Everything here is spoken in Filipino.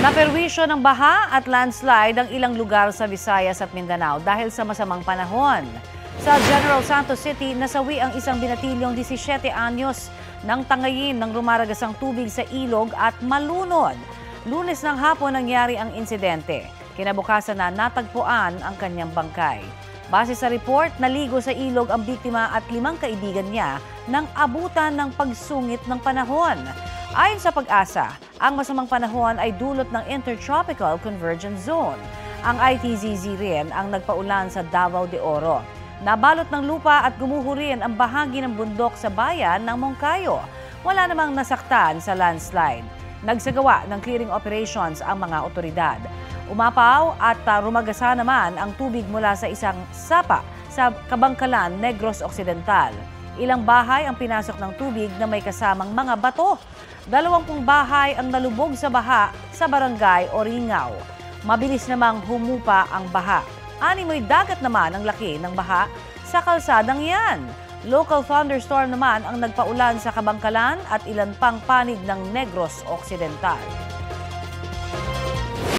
Naperwisyo ng baha at landslide ang ilang lugar sa Visayas at Mindanao dahil sa masamang panahon. Sa General Santos City, nasawi ang isang binatilyong 17 anyos nang tangayin ng rumaragasang tubig sa ilog at malunod. Lunes ng hapon nangyari ang insidente. Kinabukasan na natagpuan ang kanyang bangkay. Base sa report, naligo sa ilog ang biktima at 5 kaibigan niya nang abutan ng pagsungit ng panahon. Ayon sa Pag-asa, ang masamang panahon ay dulot ng Intertropical Convergence Zone. Ang ITZZ rin ang nagpaulan sa Davao de Oro. Nabalot ng lupa at gumuho rin ang bahagi ng bundok sa bayan ng Moncayo. Wala namang nasaktan sa landslide. Nagsagawa ng clearing operations ang mga otoridad. Umapaw at rumagasa naman ang tubig mula sa isang sapa sa Kabangkalan, Negros Occidental. Ilang bahay ang pinasok ng tubig na may kasamang mga bato. 20 bahay ang nalubog sa baha sa barangay Oringao. Mabilis namang humupa ang baha. 6 dagat naman ang laki ng baha sa kalsadang yan. Local thunderstorm naman ang nagpaulan sa Kabangkalan at ilan pang panig ng Negros Occidental.